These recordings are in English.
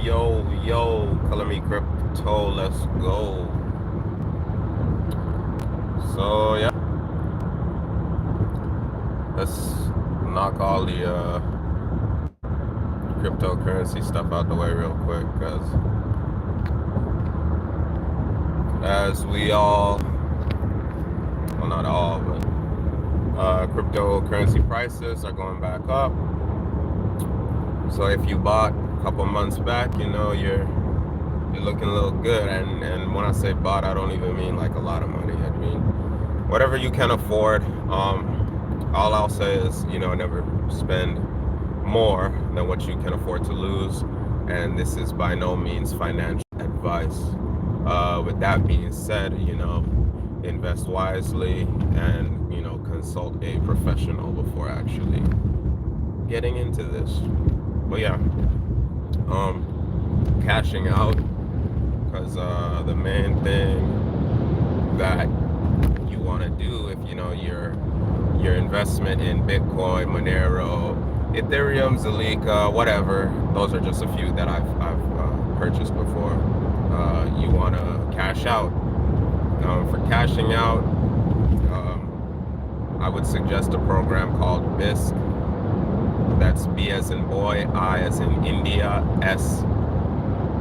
Yo, ColorMeCrypto, let's go. So yeah, let's knock all the cryptocurrency stuff out the way real quick, because as we all, well not all, but cryptocurrency prices are going back up. So if you bought a couple months back, you know you're looking a little good. And when I say bought, I don't even mean like a lot of money. I mean whatever you can afford. All I'll say is, never spend more than what you can afford to lose. And this is by no means financial advice. With that being said, invest wisely and, consult a professional before actually getting into this. But yeah, cashing out, because the main thing that you want to do if your investment in Bitcoin, Monero, Ethereum, Zalika, whatever, those are just a few that I've purchased before. You want to cash out. For cashing out, I would suggest a program called BISC. That's B as in boy, I as in India, S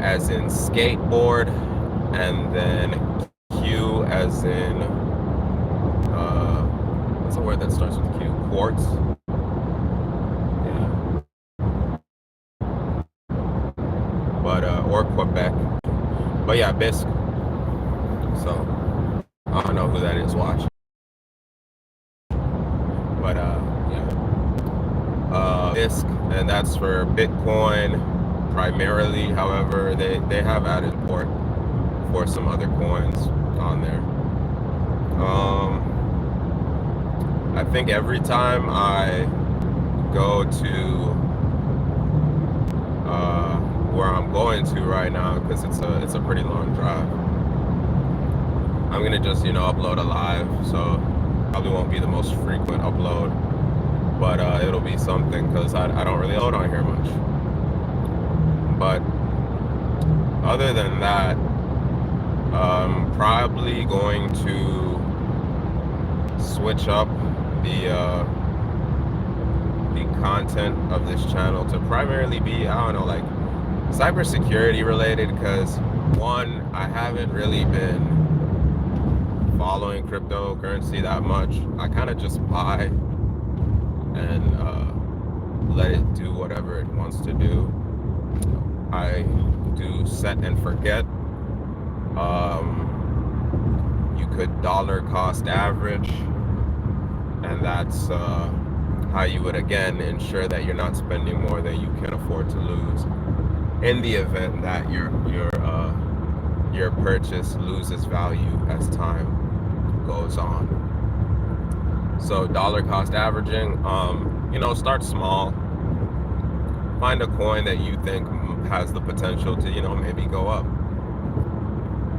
as in skateboard, and then Q as in what's a word that starts with Q? Quartz. Yeah. But or Quebec. But yeah, BISC. So I don't know who that is watching. But yeah. BISC, and that's for Bitcoin primarily. However, they have added support for some other coins on there. I think every time I go to where I'm going to right now, because it's a pretty long drive, I'm gonna just upload a live, so probably won't be the most frequent upload, but it'll be something, because I don't really load on here much. But other than that, I'm probably going to switch up the content of this channel to primarily be, I don't know, like cybersecurity related, because one, I haven't really been following cryptocurrency that much. I kind of just buy and let it do whatever it wants to do. I do set and forget. You could dollar cost average, and that's how you would again ensure that you're not spending more than you can afford to lose in the event that your purchase loses value as time goes on. So dollar cost averaging, start small. Find a coin that you think has the potential to maybe go up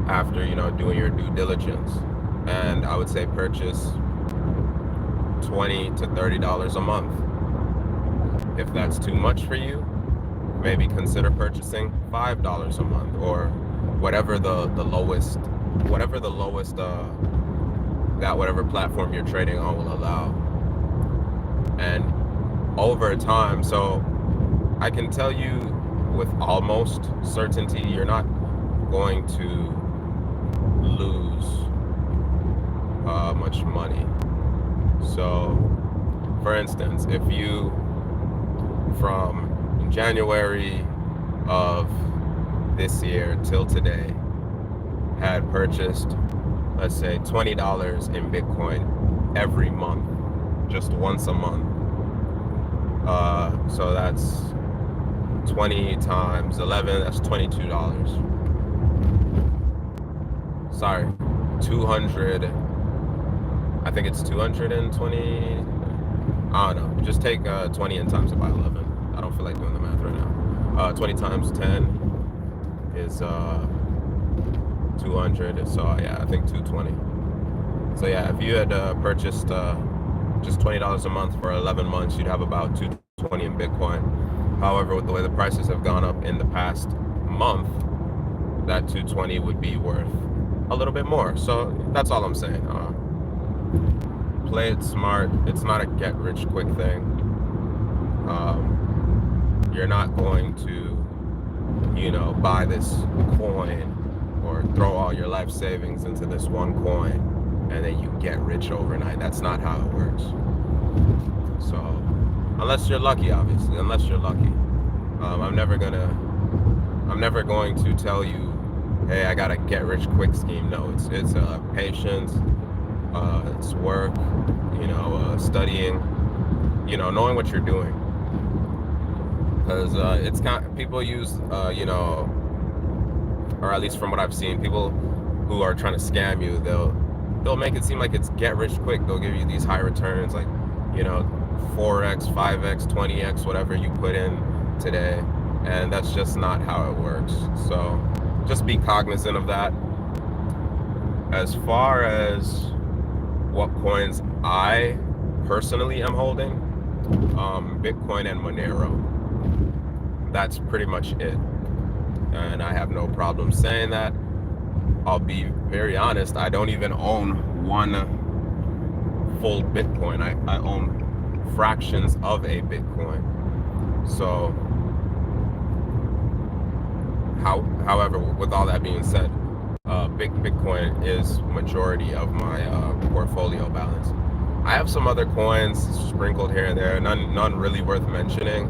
after doing your due diligence. And I would say purchase $20 to $30 a month. If that's too much for you, maybe consider purchasing $5 a month, or whatever the lowest that whatever platform you're trading on will allow. And over time, so I can tell you with almost certainty, you're not going to lose much money. So for instance, if you from January of this year till today had purchased, let's say, $20 in Bitcoin every month, just once a month, so that's 20 times 11, that's $22. Sorry, 200, I think it's 220, I don't know, just take 20 and times it by 11. I don't feel like doing the math right now. 20 times 10 is 200, so yeah, I think 220. So yeah, if you had purchased just $20 a month for 11 months, you'd have about 220 in Bitcoin. However, with the way the prices have gone up in the past month, that 220 would be worth a little bit more. So that's all I'm saying. Play it smart. It's not a get rich quick thing. You're not going to, buy this coin or throw all your life savings into this one coin and then you get rich overnight. That's not how it works. So unless you're lucky, obviously, unless you're lucky. I'm never going to tell you, hey, I got a get rich quick scheme. No, it's patience, it's work, studying, knowing what you're doing. Because it's kind of, people use, or at least from what I've seen, people who are trying to scam you, they'll make it seem like it's get rich quick. They'll give you these high returns, like 4x, 5x, 20x, whatever you put in today, and that's just not how it works. So just be cognizant of that. As far as what coins I personally am holding, Bitcoin and Monero. That's pretty much it. And I have no problem saying that. I'll be very honest, I don't even own one full Bitcoin. I own fractions of a Bitcoin. So, however, with all that being said, Bitcoin is majority of my portfolio balance. I have some other coins sprinkled here and there, none really worth mentioning.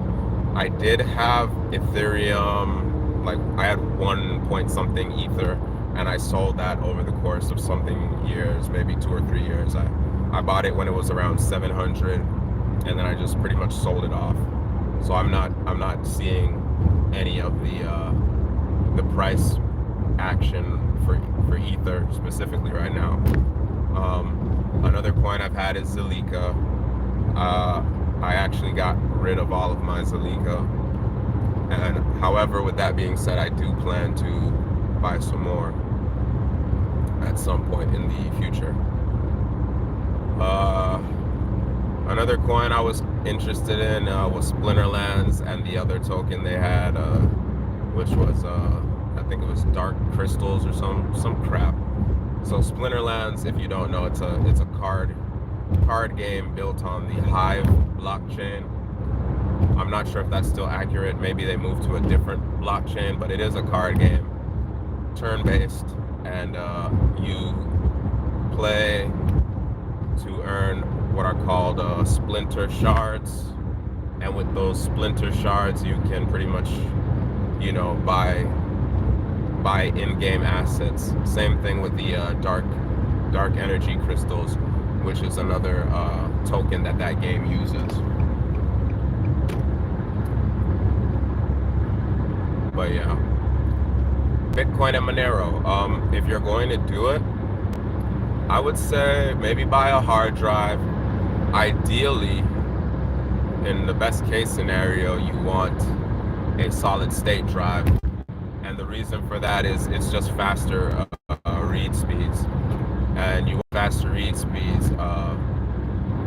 I did have Ethereum, like I had 1 point something Ether, and I sold that over the course of something years, maybe 2 or 3 years. I bought it when it was around 700, and then I just pretty much sold it off. So I'm not seeing any of the price action for Ether specifically right now. Another coin I've had is Zalika. I actually got rid of all of my Zalika, and however, with that being said, I do plan to buy some more at some point in the future. Another coin I was interested in was Splinterlands, and the other token they had, which was I think it was Dark Crystals or some crap. So Splinterlands, if you don't know, it's a card game built on the Hive blockchain. I'm not sure if that's still accurate. Maybe they moved to a different blockchain, but it is a card game, turn-based, and you play to earn what are called splinter shards, and with those splinter shards you can pretty much buy in-game assets. Same thing with the dark energy crystals, which is another token that game uses. But yeah, Bitcoin and Monero. If you're going to do it, I would say maybe buy a hard drive. Ideally, in the best case scenario, you want a solid state drive. And the reason for that is it's just faster read speeds. And you want faster read speeds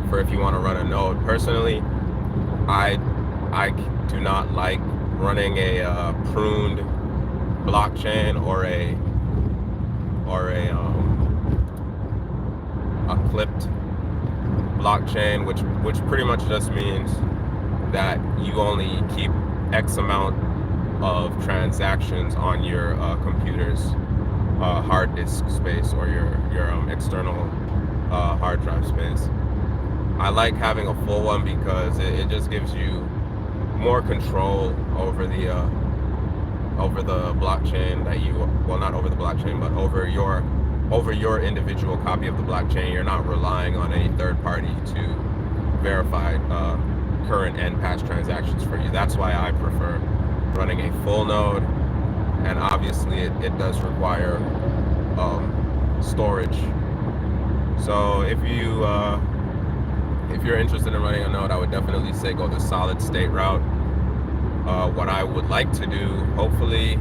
for if you want to run a node. Personally, I do not like running a pruned blockchain or a clipped blockchain, which pretty much just means that you only keep X amount of transactions on your computer's hard disk space or your external hard drive space. I like having a full one because it just gives you more control over the blockchain that not over the blockchain, but over your individual copy of the blockchain. You're not relying on any third party to verify current and past transactions for you. That's why I prefer running a full node, and obviously it does require storage. So if you're interested in running a node, I would definitely say go the solid state route. What I would like to do, hopefully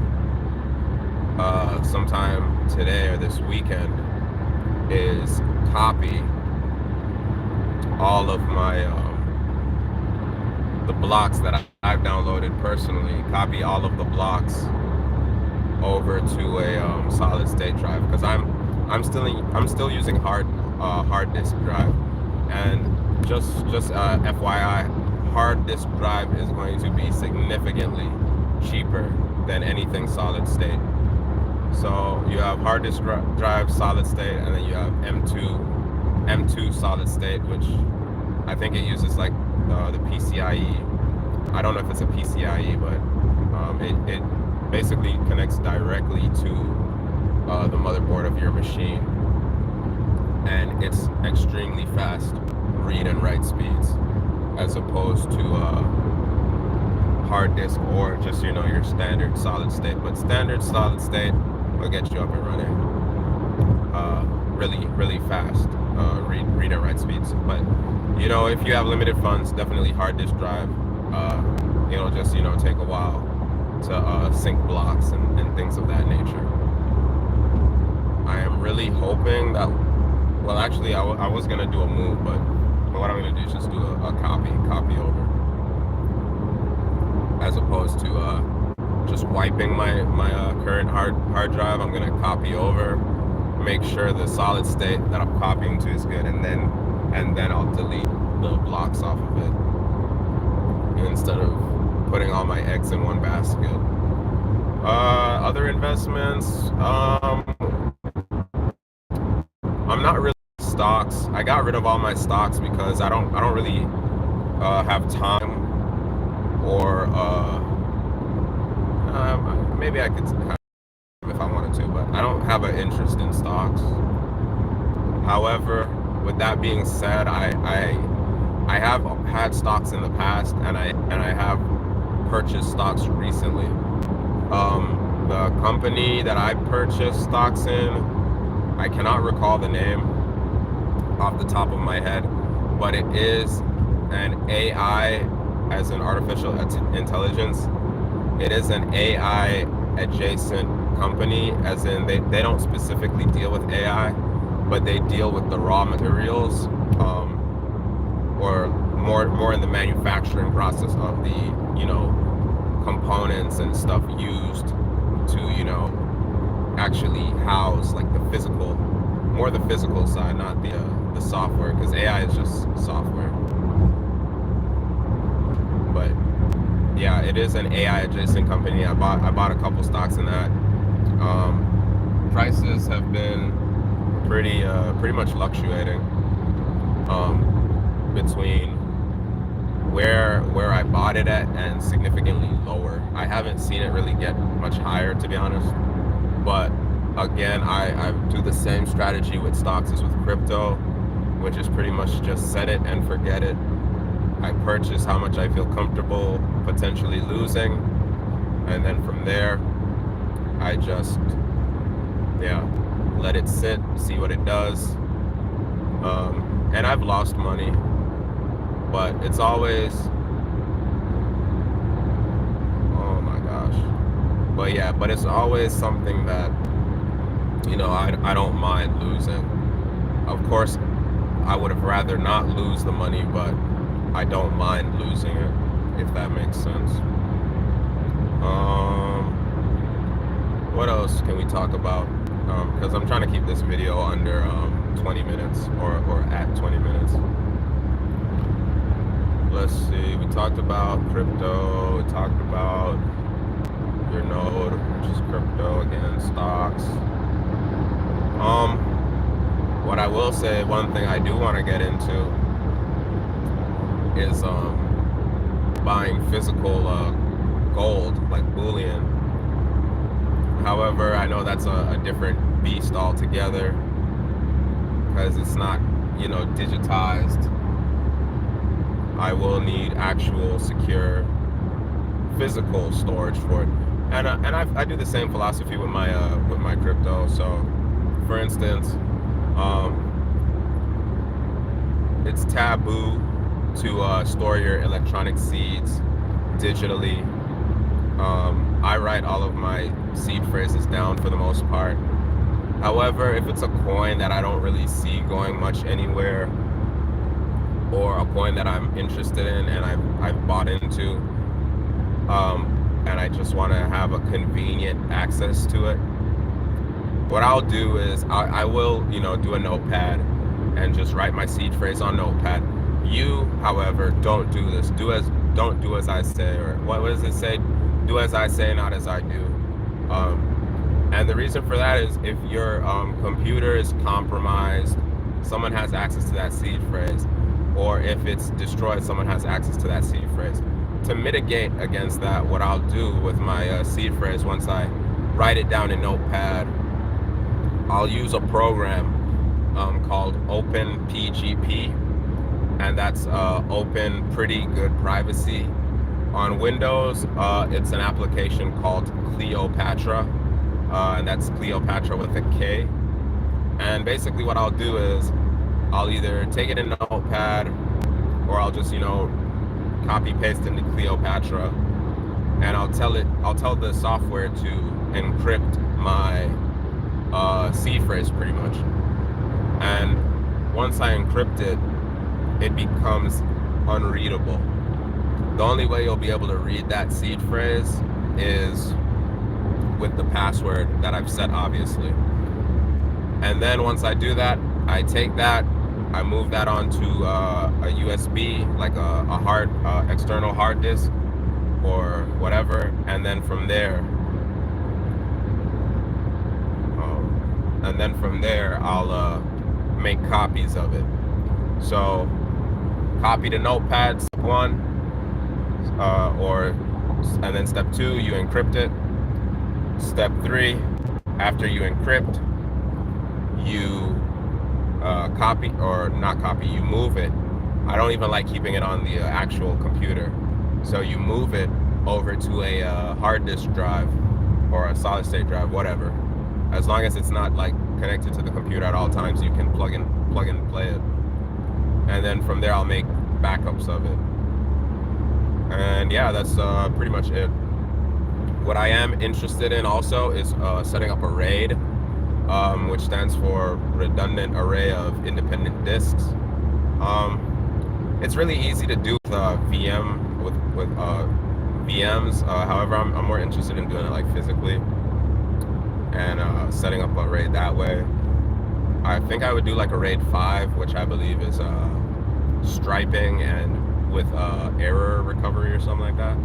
sometime today or this weekend, is copy all of my the blocks that I've downloaded personally, copy all of the blocks over to a solid state drive, because I'm still using hard disk drive. And just FYI, hard disk drive is going to be significantly cheaper than anything solid state. So you have hard disk drive solid state, and then you have M2 solid state, which I think it uses like the PCIe. I don't know if it's a PCIe, but it basically connects directly to the motherboard of your machine, and it's extremely fast read and write speeds, as opposed to hard disk or just your standard solid state. But standard solid state will get you up and running really fast read and write speeds. But if you have limited funds, definitely hard disk drive. It'll just take a while to sync blocks and things of that nature. I am really hoping that, well, actually I was gonna do a move, but what I'm gonna do is just do a copy over, as opposed to just wiping my current hard drive. I'm gonna copy over, make sure the solid state that I'm copying to is good, and then I'll delete the blocks off of it, instead of putting all my eggs in one basket. Other investments, I'm not really stocks. I got rid of all my stocks because I don't really have time, or maybe I could have if I wanted to, but I don't have an interest in stocks. However, with that being said, I have had stocks in the past, and I have purchased stocks recently. The company that I purchased stocks in, I cannot recall the name off the top of my head, but it is an AI, as in artificial intelligence. It is an AI adjacent company, as in they don't specifically deal with AI, but they deal with the raw materials, or more in the manufacturing process of the components and stuff used to actually house like the physical side, not the software, because AI is just software. But yeah, it is an AI adjacent company. I bought a couple stocks in that. Prices have been pretty much fluctuating between where I bought it at and significantly lower. I haven't seen it really get much higher, to be honest. But again, I do the same strategy with stocks as with crypto, which is pretty much just set it and forget it. I purchase how much I feel comfortable potentially losing, and then from there I just let it sit, see what it does. And I've lost money, but it's always, oh my gosh, but it's always something that I don't mind losing. Of course, I would have rather not lose the money, but I don't mind losing it, if that makes sense. What else can we talk about? Because I'm trying to keep this video under 20 minutes, or at 20 minutes. Let's see, we talked about crypto, we talked about your node, which is crypto, again, stocks. What I will say, one thing I do want to get into is buying physical gold, like bullion. However, I know that's a different beast altogether, because it's not digitized. I will need actual secure physical storage for it, and I do the same philosophy with my crypto. So for instance, it's taboo to store your electronic seeds digitally. I write all of my seed phrases down for the most part. However, if it's a coin that I don't really see going much anywhere, or a coin that I'm interested in and I've bought into, and I just want to have a convenient access to it, what I'll do is I will, you know, do a notepad and just write my seed phrase on notepad. You, however, don't do this. Don't do as I say, or what does it say? Do as I say, not as I do. And the reason for that is if your computer is compromised, someone has access to that seed phrase, or if it's destroyed, someone has access to that seed phrase. To mitigate against that, what I'll do with my seed phrase, once I write it down in notepad, I'll use a program called OpenPGP, and that's Open Pretty Good Privacy. On Windows, it's an application called Cleopatra, and that's Cleopatra with a K. And basically what I'll do is I'll either take it in Notepad, or I'll just, you know, copy paste into Cleopatra, and I'll tell the software to encrypt my seed phrase pretty much. And once I encrypt it, it becomes unreadable. The only way you'll be able to read that seed phrase is with the password that I've set, obviously. And then once I do that, I take that, I move that onto a USB, like a hard external hard disk or whatever, and then from there I'll make copies of it. So copy to notepad, step 1, and then step 2, you encrypt it. Step 3, after you encrypt, you copy, or not copy, you move it. I don't even like keeping it on the actual computer, so you move it over to a hard disk drive or a solid state drive, whatever. As long as it's not like connected to the computer at all times, you can plug and play it. And then from there I'll make backups of it. And yeah, that's pretty much it. What I am interested in also is setting up a RAID, which stands for Redundant Array of Independent Disks. It's really easy to do with VMs. However, I'm more interested in doing it like physically and setting up a RAID that way. I think I would do like a RAID 5, which I believe is striping and with error recovery or something like that.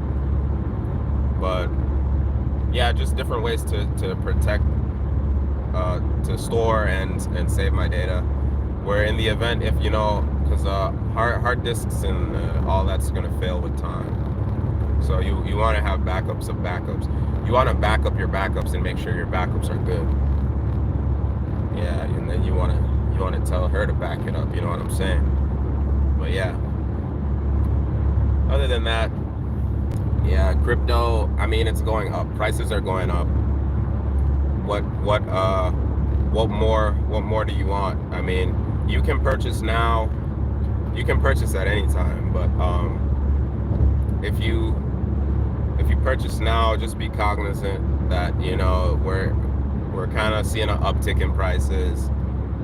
But yeah, just different ways to protect, to store and save my data. Where in the event, if you know, because hard disks and all that's gonna fail with time. So you want to have backups of backups. You want to back up your backups and make sure your backups are good. Yeah, and then you want to tell her to back it up. You know what I'm saying? But yeah. Other than that, yeah, crypto, I mean, it's going up. Prices are going up. What more do you want? I mean, you can purchase now. You can purchase at any time, but if you purchase now, just be cognizant that, you know, we're kind of seeing an uptick in prices,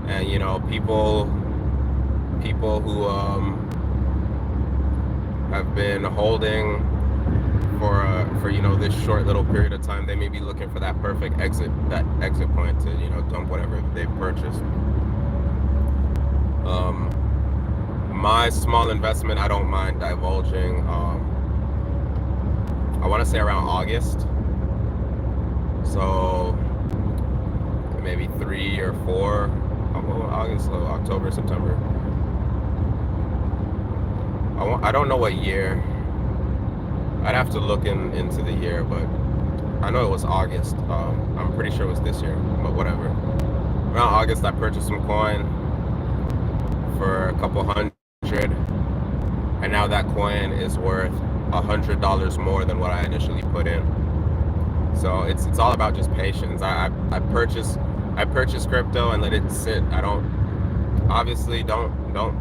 and you know, people who have been holding for you know, this short little period of time, they may be looking for that perfect exit point to, you know, dump whatever they've purchased. My small investment, I don't mind divulging. I want to say around August, so maybe 3 or 4. August, so October, September. I don't know what year. I'd have to look into the year, but I know it was August. I'm pretty sure it was this year, but whatever. Around August, I purchased some coin for a couple $100, and now that coin is worth $100 more than what I initially put in. So it's all about just patience. I purchase crypto and let it sit. I don't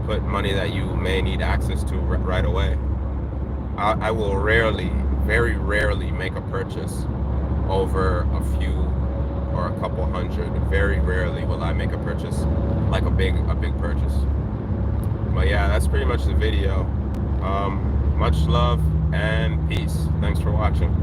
put money that you may need access to right away. I will very rarely make a purchase over a few or a couple hundred. Very rarely will I make a purchase, like a big purchase. But yeah, that's pretty much the video. Much love and peace. Thanks for watching.